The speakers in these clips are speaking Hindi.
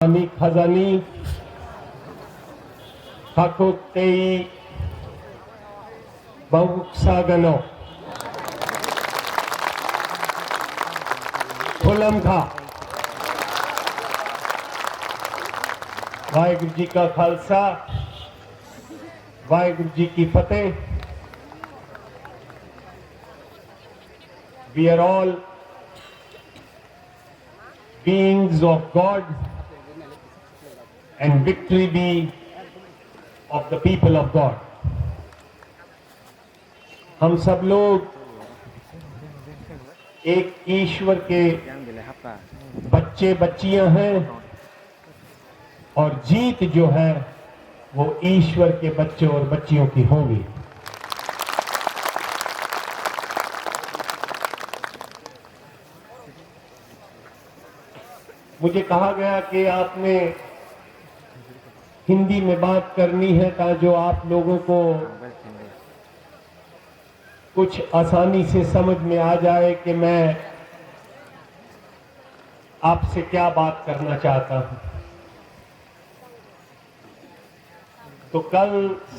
Ami Khazani, Hakutei Bavuksagano, Kulamkha, Waheguru ji का खालसा, वाहिगुरु जी की फतेह। We are all beings of God and victory be of the people of God. हम सब लोग एक ईश्वर के बच्चे बच्चियां हैं और जीत जो है वो ईश्वर के बच्चों और बच्चियों की होगी। मुझे कहा गया कि आपने हिंदी में बात करनी है ताकि जो आप लोगों को कुछ आसानी से समझ में आ जाए कि मैं आपसे क्या बात करना चाहता हूं। तो कल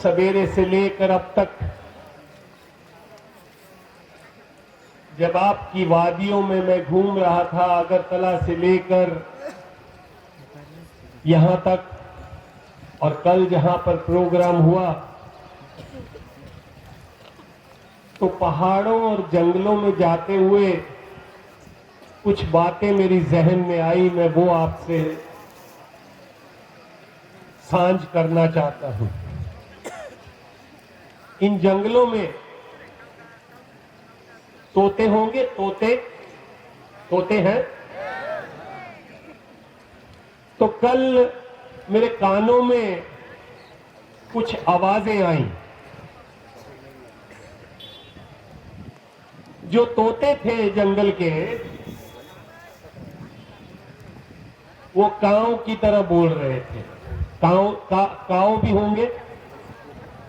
सवेरे से लेकर अब तक जब आपकी वादियों में मैं घूम रहा था, अगरतला से लेकर यहां तक, और कल जहां पर प्रोग्राम हुआ तो पहाड़ों और जंगलों में जाते हुए कुछ बातें मेरी जहन में आई, मैं वो आपसे साझ करना चाहता हूं। इन जंगलों में तोते होंगे, तोते हैं। तो कल मेरे कानों में कुछ आवाजें आई। जो तोते थे जंगल के वो काऊ की तरह बोल रहे थे। काऊ भी होंगे,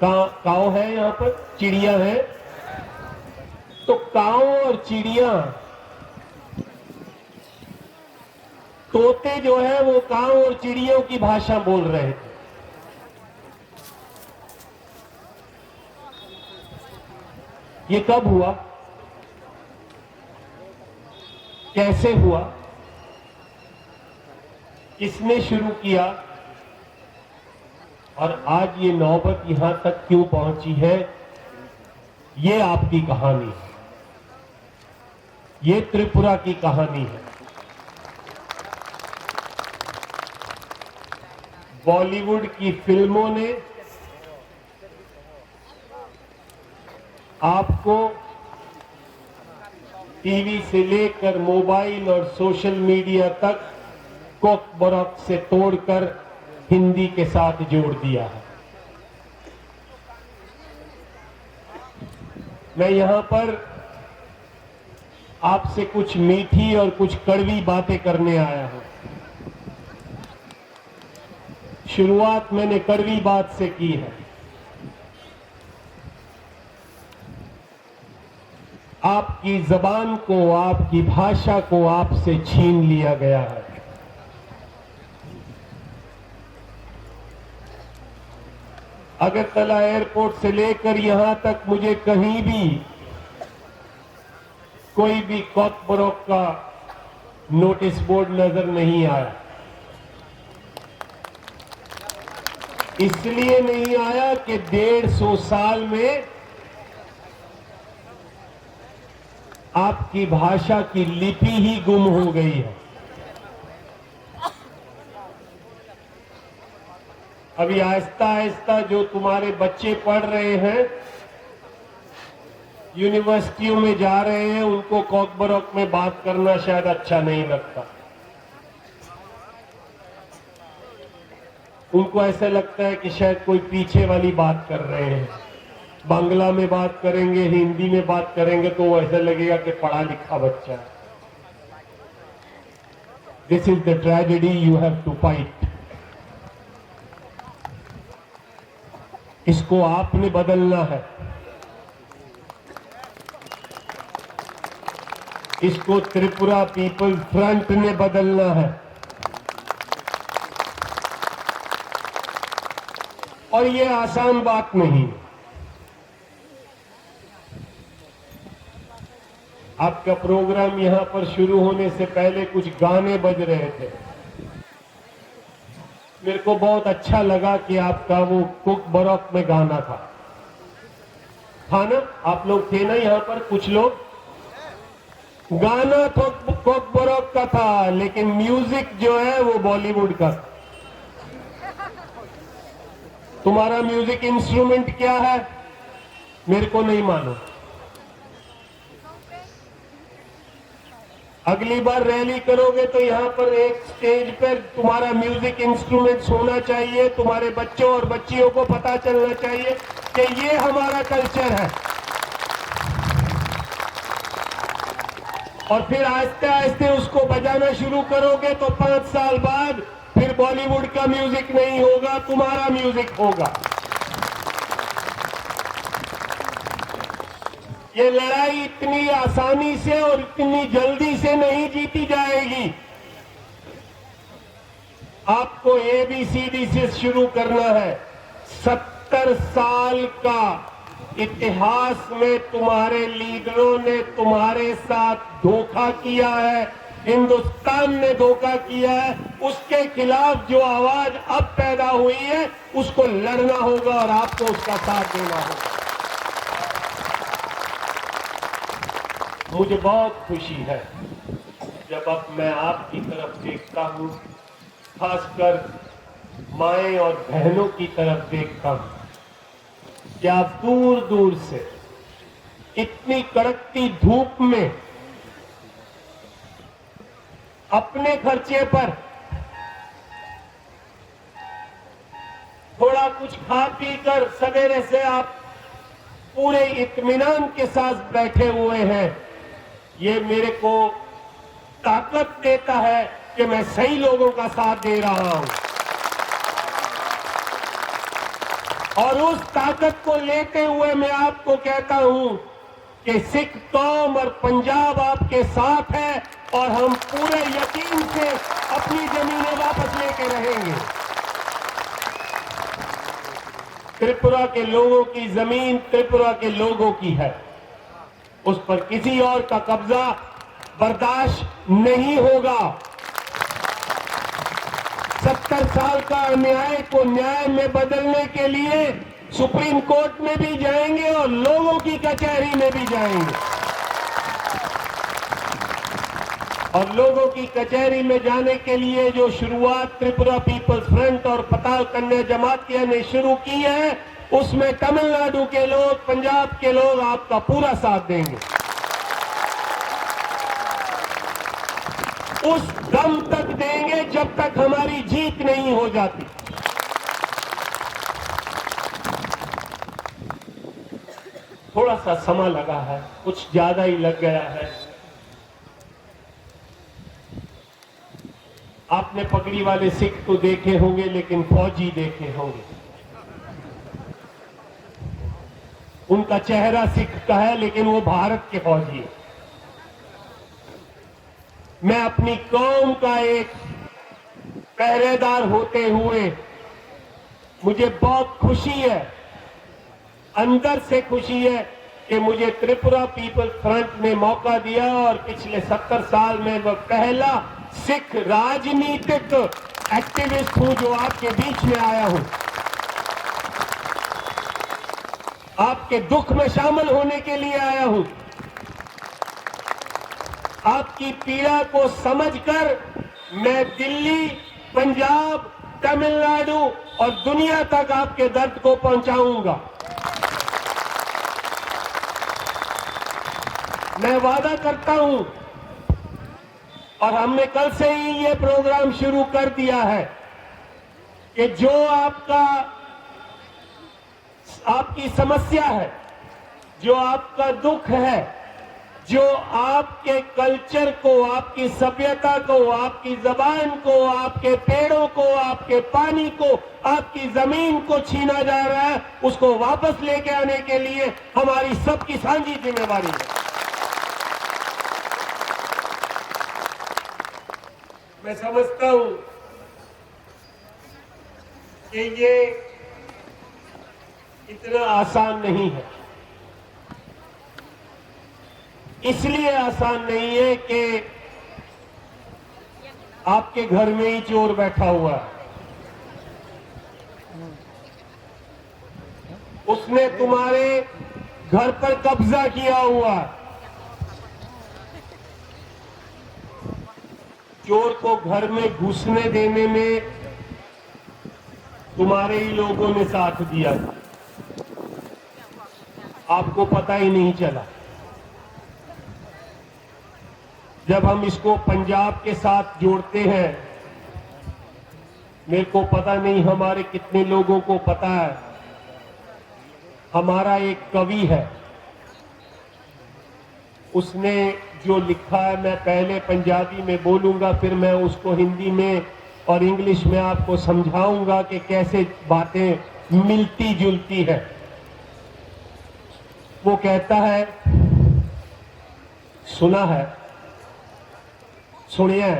काऊ है यहां पर, चिड़िया है। तो काऊ और चिड़िया, तोते जो है वो काऊ और चिड़ियों की भाषा बोल रहे थे। ये कब हुआ, कैसे हुआ, किसने शुरू किया और आज ये नौबत यहां तक क्यों पहुंची है, ये आपकी कहानी है। ये त्रिपुरा की कहानी है। बॉलीवुड की फिल्मों ने आपको टीवी से लेकर मोबाइल और सोशल मीडिया तक कोक बरक से तोड़कर हिंदी के साथ जोड़ दिया है। मैं यहां पर आपसे कुछ मीठी और कुछ कड़वी बातें करने आया हूं। शुरुआत मैंने कड़वी बात से की है। आपकी जबान को, आपकी भाषा को आपसे छीन लिया गया है। अगरतला एयरपोर्ट से लेकर यहां तक मुझे कहीं भी कोई भी कोक बरक का नोटिस बोर्ड नजर नहीं आया। इसलिए नहीं आया कि 150 साल में आपकी भाषा की लिपि ही गुम हो गई है। अभी आहिस्ता आहिस्ता जो तुम्हारे बच्चे पढ़ रहे हैं, यूनिवर्सिटियों में जा रहे हैं, उनको कोक बरक में बात करना शायद अच्छा नहीं लगता। उनको ऐसा लगता है कि शायद कोई पीछे वाली बात कर रहे हैं। बांग्ला में बात करेंगे, हिंदी में बात करेंगे तो ऐसा लगेगा कि पढ़ा लिखा बच्चा है। This is the tragedy you have to fight. इसको आपने बदलना है। इसको त्रिपुरा पीपल फ्रंट ने बदलना है। और ये आसान बात नहीं। आपका प्रोग्राम यहां पर शुरू होने से पहले कुछ गाने बज रहे थे। मेरे को बहुत अच्छा लगा कि आपका वो कुक बरौक में गाना था ना? आप लोग थे ना यहां पर? कुछ लोग। गाना तो कुक बरौक का था, लेकिन म्यूजिक जो है वो बॉलीवुड का। तुम्हारा म्यूजिक इंस्ट्रूमेंट क्या है मेरे को नहीं मालूम। अगली बार रैली करोगे तो यहां पर एक स्टेज पर तुम्हारा म्यूजिक इंस्ट्रूमेंट्स होना चाहिए। तुम्हारे बच्चों और बच्चियों को पता चलना चाहिए कि ये हमारा कल्चर है। और फिर आहिस्ते आहिस्ते उसको बजाना शुरू करोगे तो 5 साल बाद फिर बॉलीवुड का म्यूजिक नहीं होगा, तुम्हारा म्यूजिक होगा। ये लड़ाई इतनी आसानी से और इतनी जल्दी से नहीं जीती जाएगी। आपको एबीसीडी से शुरू करना है। 70 साल का इतिहास में तुम्हारे लीडरों ने तुम्हारे साथ धोखा किया है, हिंदुस्तान ने धोखा किया है। उसके खिलाफ जो आवाज अब पैदा हुई है उसको लड़ना होगा और आपको उसका साथ देना होगा। मुझे बहुत खुशी है जब अब मैं आपकी तरफ देखता हूं, खासकर माएं और बहनों की तरफ देखता हूं कि आप दूर दूर से इतनी कड़कती धूप में अपने खर्चे पर थोड़ा कुछ खा पी कर सवेरे से आप पूरे इत्मीनान के साथ बैठे हुए हैं। ये मेरे को ताकत देता है कि मैं सही लोगों का साथ दे रहा हूं। और उस ताकत को लेते हुए मैं आपको कहता हूं कि सिख कौम और पंजाब आपके साथ है और हम पूरे यकीन से अपनी जमीनें वापस लेके रहेंगे। त्रिपुरा के लोगों की जमीन त्रिपुरा के लोगों की है, उस पर किसी और का कब्जा बर्दाश्त नहीं होगा। 70 साल का अन्याय को न्याय में बदलने के लिए सुप्रीम कोर्ट में भी जाएंगे और लोगों की कचहरी में भी जाएंगे। और लोगों की कचहरी में जाने के लिए जो शुरुआत त्रिपुरा पीपल्स फ्रंट और पताल कन्या जमातिया ने शुरू की है, उसमें तमिलनाडु के लोग, पंजाब के लोग आपका पूरा साथ देंगे। उस दम तक देंगे जब तक हमारी जीत नहीं हो जाती। थोड़ा सा समय लगा है, कुछ ज्यादा ही लग गया है। आपने पगड़ी वाले सिख तो देखे होंगे, लेकिन फौजी देखे होंगे। उनका चेहरा सिख का है, लेकिन वो भारत के फौजी है। मैं अपनी कौम का एक पहरेदार होते हुए मुझे बहुत खुशी है, अंदर से खुशी है कि मुझे त्रिपुरा पीपल्स फ्रंट ने मौका दिया और पिछले 70 साल में वह पहला सिख राजनीतिक एक्टिविस्ट हूं जो आपके बीच में आया हूं। आपके दुख में शामिल होने के लिए आया हूं। आपकी पीड़ा को समझकर मैं दिल्ली, पंजाब, तमिलनाडु और दुनिया तक आपके दर्द को पहुंचाऊंगा। मैं वादा करता हूं, और हमने कल से ही ये प्रोग्राम शुरू कर दिया है, कि जो आपकी समस्या है, जो आपका दुख है, जो आपके कल्चर को, आपकी सभ्यता को, आपकी जबान को, आपके पेड़ों को, आपके पानी को, आपकी जमीन को छीना जा रहा है, उसको वापस लेके आने के लिए हमारी सबकी साझी जिम्मेवारी है। मैं समझता हूं कि ये इतना आसान नहीं है। इसलिए आसान नहीं है कि आपके घर में ही चोर बैठा हुआ है, उसने तुम्हारे घर पर कब्जा किया हुआ है। चोर को घर में घुसने देने में तुम्हारे ही लोगों ने साथ दिया, आपको पता ही नहीं चला। जब हम इसको पंजाब के साथ जोड़ते हैं, मेरे को पता नहीं हमारे कितने लोगों को पता है, हमारा एक कवि है, उसने जो लिखा है, मैं पहले पंजाबी में बोलूंगा, फिर मैं उसको हिंदी में और इंग्लिश में आपको समझाऊंगा कि कैसे बातें मिलती जुलती है। वो कहता है, सुना है, सुनिए,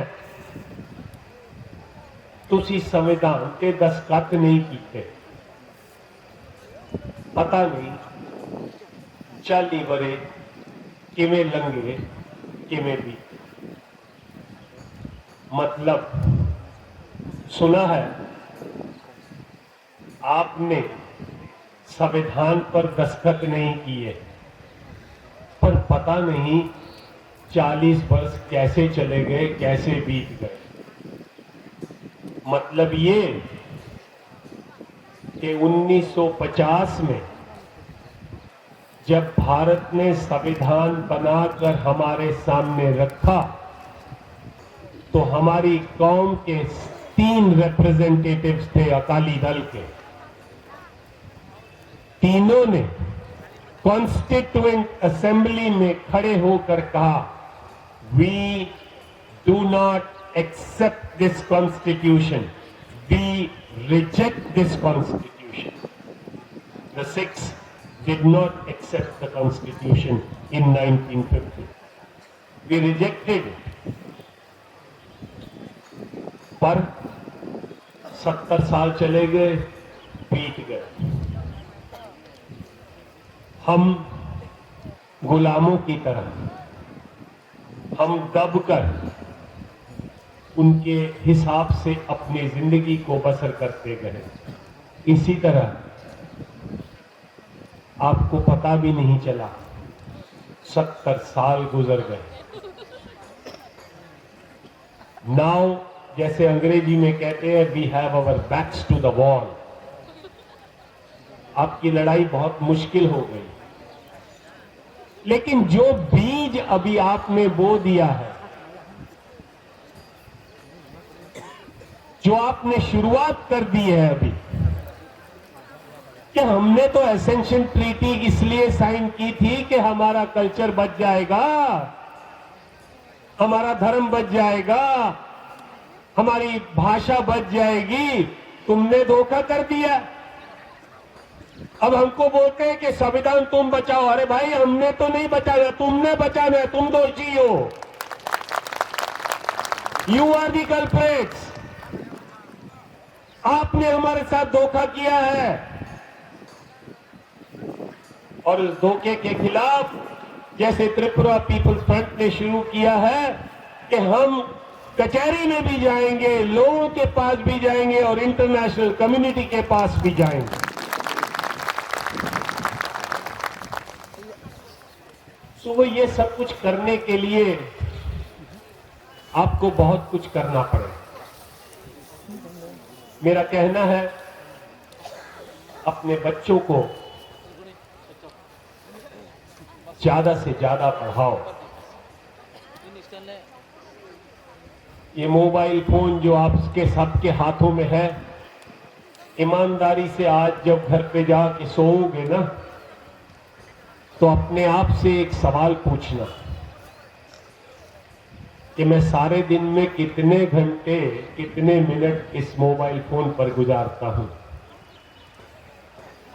तुसी संविधान के दस्तखत नहीं कीते, पता नहीं 40 वरे किवें लंघे किवें भी। मतलब सुना है आपने संविधान पर दस्तखत नहीं किए, पर पता नहीं 40 वर्ष कैसे चले गए, कैसे बीत गए। मतलब ये कि 1950 में जब भारत ने संविधान बनाकर हमारे सामने रखा, तो हमारी कौम के 3 रिप्रेजेंटेटिव्स थे अकाली दल के। तीनों ने कॉन्स्टिट्यूएंट असेंबली में खड़े होकर कहा, we do not accept this constitution, we reject this constitution. The 6 did not accept the constitution in 1950. We rejected it. पर 70 साल चले गए, बीत गए, हम गुलामों की तरह, हम दबकर उनके हिसाब से अपनी जिंदगी को बसर करते गए। इसी तरह आपको पता भी नहीं चला 70 साल गुजर गए। नाउ, जैसे अंग्रेजी में कहते हैं, we have our backs to the wall. आपकी लड़ाई बहुत मुश्किल हो गई, लेकिन जो बीज अभी आपने बो दिया है, जो आपने शुरुआत कर दी है अभी, कि हमने तो एसेंशियल ट्रीटी इसलिए साइन की थी कि हमारा कल्चर बच जाएगा, हमारा धर्म बच जाएगा, हमारी भाषा बच जाएगी। तुमने धोखा कर दिया। अब हमको बोलते हैं कि संविधान तुम बचाओ। अरे भाई, हमने तो नहीं बचाना, तुमने बचाना है, तुम दोषी हो। You are the culprits. आपने हमारे साथ धोखा किया है, और इस धोखे के खिलाफ जैसे त्रिपुरा पीपल्स फ्रंट ने शुरू किया है कि हम कचहरी में भी जाएंगे, लोगों के पास भी जाएंगे और इंटरनेशनल कम्युनिटी के पास भी जाएंगे। तो ये सब कुछ करने के लिए आपको बहुत कुछ करना पड़ेगा। मेरा कहना है, अपने बच्चों को ज्यादा से ज्यादा पढ़ाओ। ये मोबाइल फोन जो आपके सबके हाथों में है, ईमानदारी से आज जब घर पे जाके सोओगे ना, तो अपने आप से एक सवाल पूछना कि मैं सारे दिन में कितने घंटे, कितने मिनट इस मोबाइल फोन पर गुजारता हूं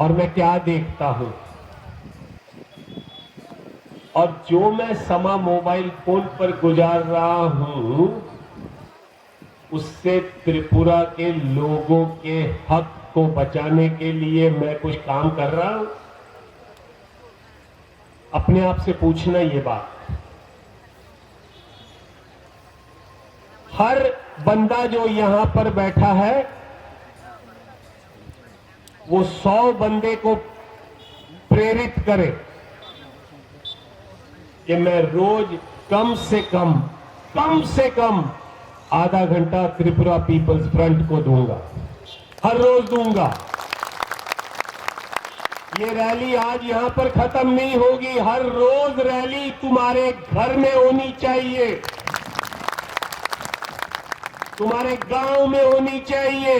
और मैं क्या देखता हूं। और जो मैं समा मोबाइल फोन पर गुजार रहा हूं, उससे त्रिपुरा के लोगों के हक आपको बचाने के लिए मैं कुछ काम कर रहा हूं? अपने आप से पूछना ये बात। हर बंदा जो यहां पर बैठा है वो 100 बंदे को प्रेरित करे कि मैं रोज कम से कम आधा घंटा त्रिपुरा पीपल्स फ्रंट को दूंगा, हर रोज दूंगा। ये रैली आज यहां पर खत्म नहीं होगी, हर रोज रैली तुम्हारे घर में होनी चाहिए, तुम्हारे गांव में होनी चाहिए।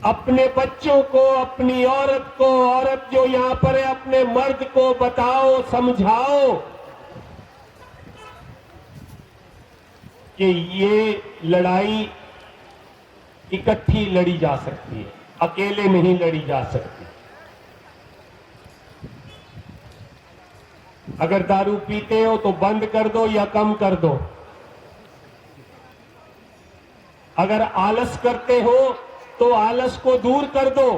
अपने बच्चों को, अपनी औरत को, औरत जो यहां पर है अपने मर्द को बताओ, समझाओ कि ये लड़ाई इकट्ठी लड़ी जा सकती है, अकेले नहीं लड़ी जा सकती। अगर दारू पीते हो तो बंद कर दो या कम कर दो। अगर आलस करते हो तो आलस को दूर कर दो।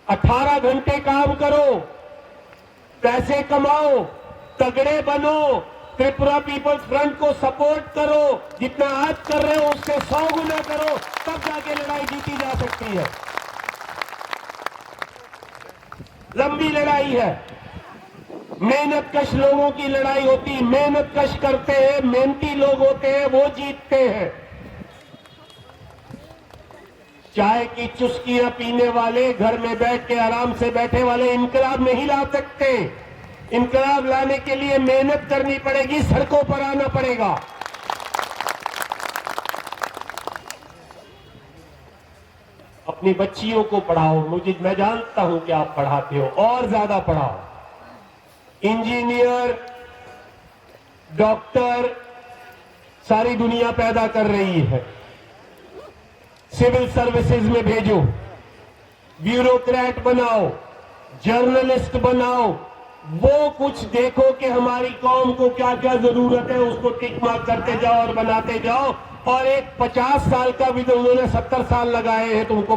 18 घंटे काम करो, पैसे कमाओ, तगड़े बनो, त्रिपुरा पीपल्स फ्रंट को सपोर्ट करो। जितना आज कर रहे हो उससे 100 गुना करो, तब जाके लड़ाई जीती जा सकती है। लंबी लड़ाई है, मेहनत कश लोगों की लड़ाई होती, मेहनत कश करते हैं, मेहनती लोग होते हैं, वो जीतते हैं। चाय की चुस्कियां पीने वाले, घर में बैठ के आराम से बैठे वाले इनकलाब नहीं ला सकते। इनकलाब लाने के लिए मेहनत करनी पड़ेगी, सड़कों पर आना पड़ेगा। अपनी बच्चियों को पढ़ाओ, मैं जानता हूं कि आप पढ़ाते हो, और ज्यादा पढ़ाओ। इंजीनियर, डॉक्टर सारी दुनिया पैदा कर रही है, सिविल सर्विसेज में भेजो, ब्यूरोक्रेट बनाओ, जर्नलिस्ट बनाओ। वो कुछ देखो कि हमारी कौम को क्या क्या जरूरत है, उसको टिक मार्क करते जाओ और बनाते जाओ। और एक 50 साल का भी तो उन्होंने 70 साल लगाए हैं तुमको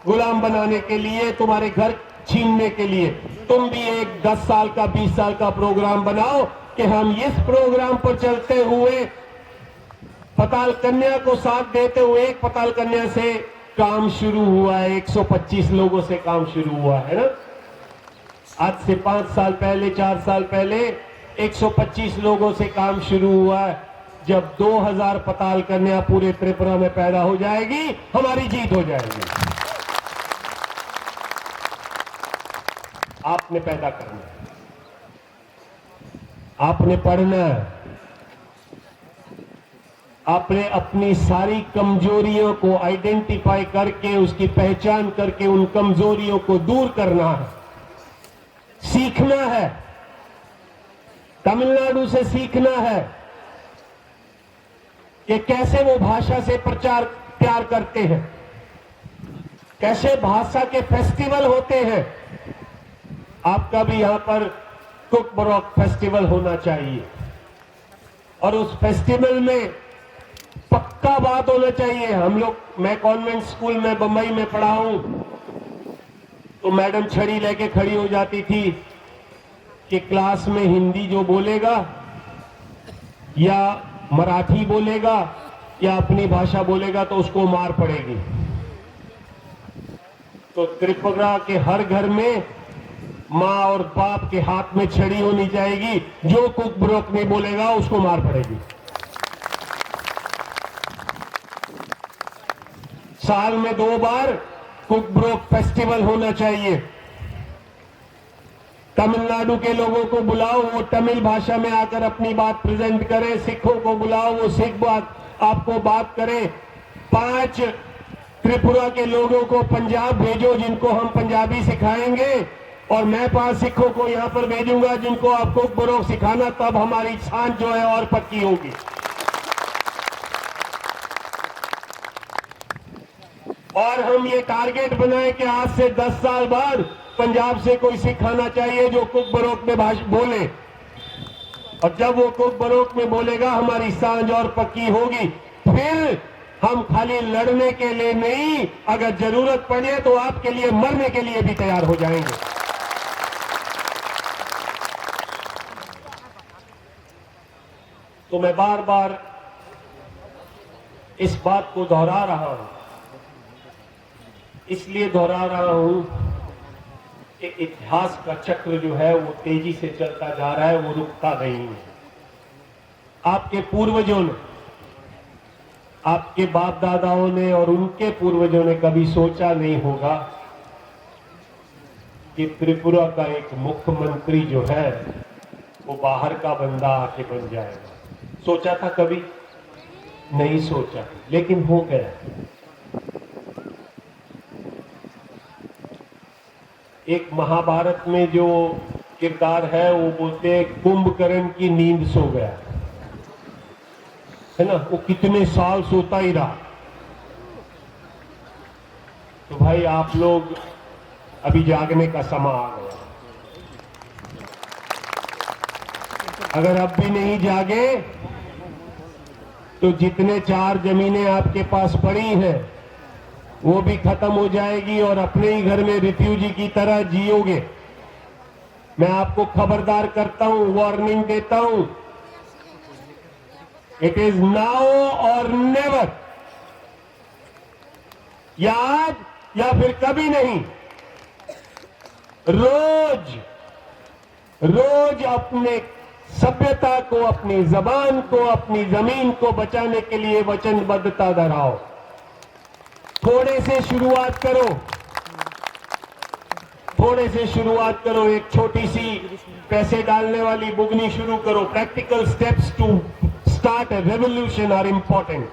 गुलाम बनाने के लिए, तुम्हारे घर छीनने के लिए। तुम भी एक 10 साल का, 20 साल का प्रोग्राम बनाओ कि हम इस प्रोग्राम पर चलते हुए पताल कन्या को साथ देते हुए, एक पताल कन्या से काम शुरू हुआ है, 125 लोगों से काम शुरू हुआ है ना। आज से 5 साल पहले, 4 साल पहले 125 लोगों से काम शुरू हुआ है। जब 2000 पताल कन्या पूरे त्रिपुरा में पैदा हो जाएगी, हमारी जीत हो जाएगी। आपने पैदा करना है, आपने पढ़ना है, आपने अपनी सारी कमजोरियों को आइडेंटिफाई करके, उसकी पहचान करके उन कमजोरियों को दूर करना है, सीखना है। तमिलनाडु से सीखना है कि कैसे वो भाषा से प्यार करते हैं, कैसे भाषा के फेस्टिवल होते हैं। आपका भी यहां पर कुकबरोक फेस्टिवल होना चाहिए, और उस फेस्टिवल में पक्का बात होना चाहिए। हम लोग, मैं कॉन्वेंट स्कूल में बंबई में पढ़ा हूं, तो मैडम छड़ी लेके खड़ी हो जाती थी कि क्लास में हिंदी जो बोलेगा या मराठी बोलेगा या अपनी भाषा बोलेगा तो उसको मार पड़ेगी। तो त्रिपुरा के हर घर में माँ और बाप के हाथ में छड़ी होनी चाहिए, जो कुकबरोक नहीं बोलेगा उसको मार पड़ेगी। साल में 2 बार कुकबरोक फेस्टिवल होना चाहिए। तमिलनाडु के लोगों को बुलाओ, वो तमिल भाषा में आकर अपनी बात प्रेजेंट करें। सिखों को बुलाओ, वो सिख बात आपको बात करें। 5 त्रिपुरा के लोगों को पंजाब भेजो, जिनको हम पंजाबी सिखाएंगे, और मैं 5 सिखों को यहां पर भेजूंगा जिनको आप कुकबरोक सिखाना। तब हमारी सांझ जो है और पक्की होगी। और हम ये टारगेट बनाए कि आज से 10 साल बाद पंजाब से कोई सिख आना चाहिए जो कुकबरोक में बोले, और जब वो कुकबरोक में बोलेगा हमारी सांझ और पक्की होगी। फिर हम खाली लड़ने के लिए नहीं, अगर जरूरत पड़े तो आपके लिए मरने के लिए भी तैयार हो जाएंगे। तो मैं बार बार इस बात को दोहरा रहा हूं, इसलिए दोहरा रहा हूं कि इतिहास का चक्र जो है वो तेजी से चलता जा रहा है, वो रुकता नहीं है। आपके पूर्वजों ने, आपके बाप दादाओं ने और उनके पूर्वजों ने कभी सोचा नहीं होगा कि त्रिपुरा का एक मुख्यमंत्री जो है वो बाहर का बंदा आके बन जाएगा। सोचा था कभी? नहीं सोचा, लेकिन हो गया। एक महाभारत में जो किरदार है वो बोलते हैं कुंभकर्ण की नींद सो गया, है ना। वो कितने साल सोता ही रहा। तो भाई आप लोग अभी जागने का समय आ गया। अगर अब भी नहीं जागे तो जितने 4 जमीनें आपके पास पड़ी हैं वो भी खत्म हो जाएगी और अपने ही घर में रिफ्यूजी की तरह जियोगे। मैं आपको खबरदार करता हूं, वार्निंग देता हूं, इट इज नाउ और नेवर। या आज या फिर कभी नहीं। रोज रोज अपने सभ्यता को, अपनी जबान को, अपनी जमीन को बचाने के लिए वचनबद्धता दोहराओ। थोड़े से शुरुआत करो, थोड़े से शुरुआत करो। एक छोटी सी पैसे डालने वाली बुगनी शुरू करो। Practical steps to start a revolution are important.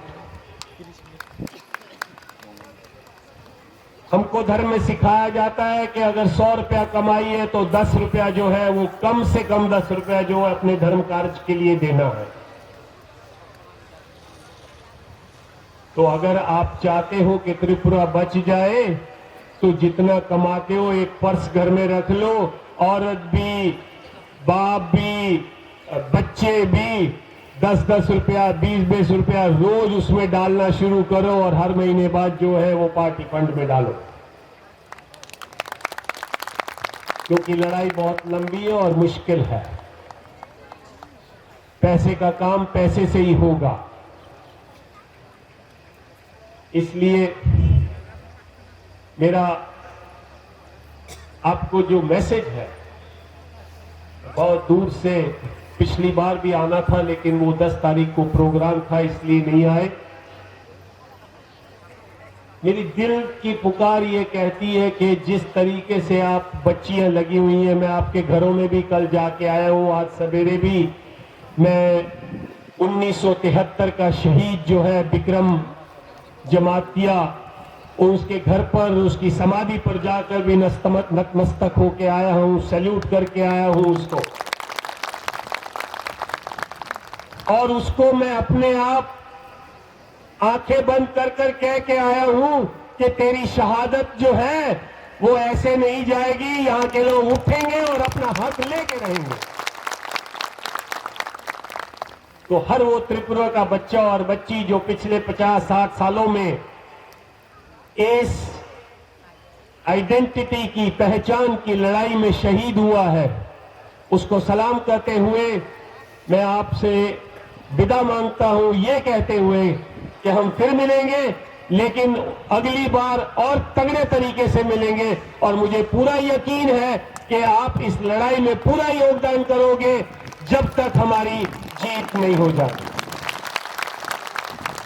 हमको धर्म में सिखाया जाता है कि अगर 100 रुपया कमाई है तो 10 रुपया जो है वो कम से कम 10 रुपया जो है अपने धर्म कार्य के लिए देना है। तो अगर आप चाहते हो कि त्रिपुरा बच जाए तो जितना कमाते हो एक पर्स घर में रख लो। औरत भी, बाप भी, बच्चे भी 10-10 रुपया, 20-20 रुपया रोज उसमें डालना शुरू करो और हर महीने बाद जो है वो पार्टी फंड में डालो। क्योंकि लड़ाई बहुत लंबी है और मुश्किल है। पैसे का काम पैसे से ही होगा। इसलिए मेरा आपको जो मैसेज है, बहुत दूर से पिछली बार भी आना था लेकिन वो 10 तारीख को प्रोग्राम था इसलिए नहीं आए। मेरी दिल की पुकार ये कहती है कि जिस तरीके से आप बच्चियां लगी हुई हैं, मैं आपके घरों में भी कल जाके आया हूं, आज सवेरे भी मैं 1973 का शहीद जो है विक्रम जमातिया, उसके घर पर, उसकी समाधि पर जाकर भी नतमस्तक होके आया हूं, सैल्यूट करके आया हूं उसको। और उसको मैं अपने आप आंखें बंद कर कर कह के आया हूं कि तेरी शहादत जो है वो ऐसे नहीं जाएगी। यहां के लोग उठेंगे और अपना हक लेके रहेंगे। तो हर वो त्रिपुरा का बच्चा और बच्ची जो पिछले 50-60 सालों में इस आइडेंटिटी की, पहचान की लड़ाई में शहीद हुआ है, उसको सलाम करते हुए मैं आपसे विदा मांगता हूं, ये कहते हुए कि हम फिर मिलेंगे, लेकिन अगली बार और तगड़े तरीके से मिलेंगे। और मुझे पूरा यकीन है कि आप इस लड़ाई में पूरा योगदान करोगे जब तक हमारी जीत नहीं हो जाती।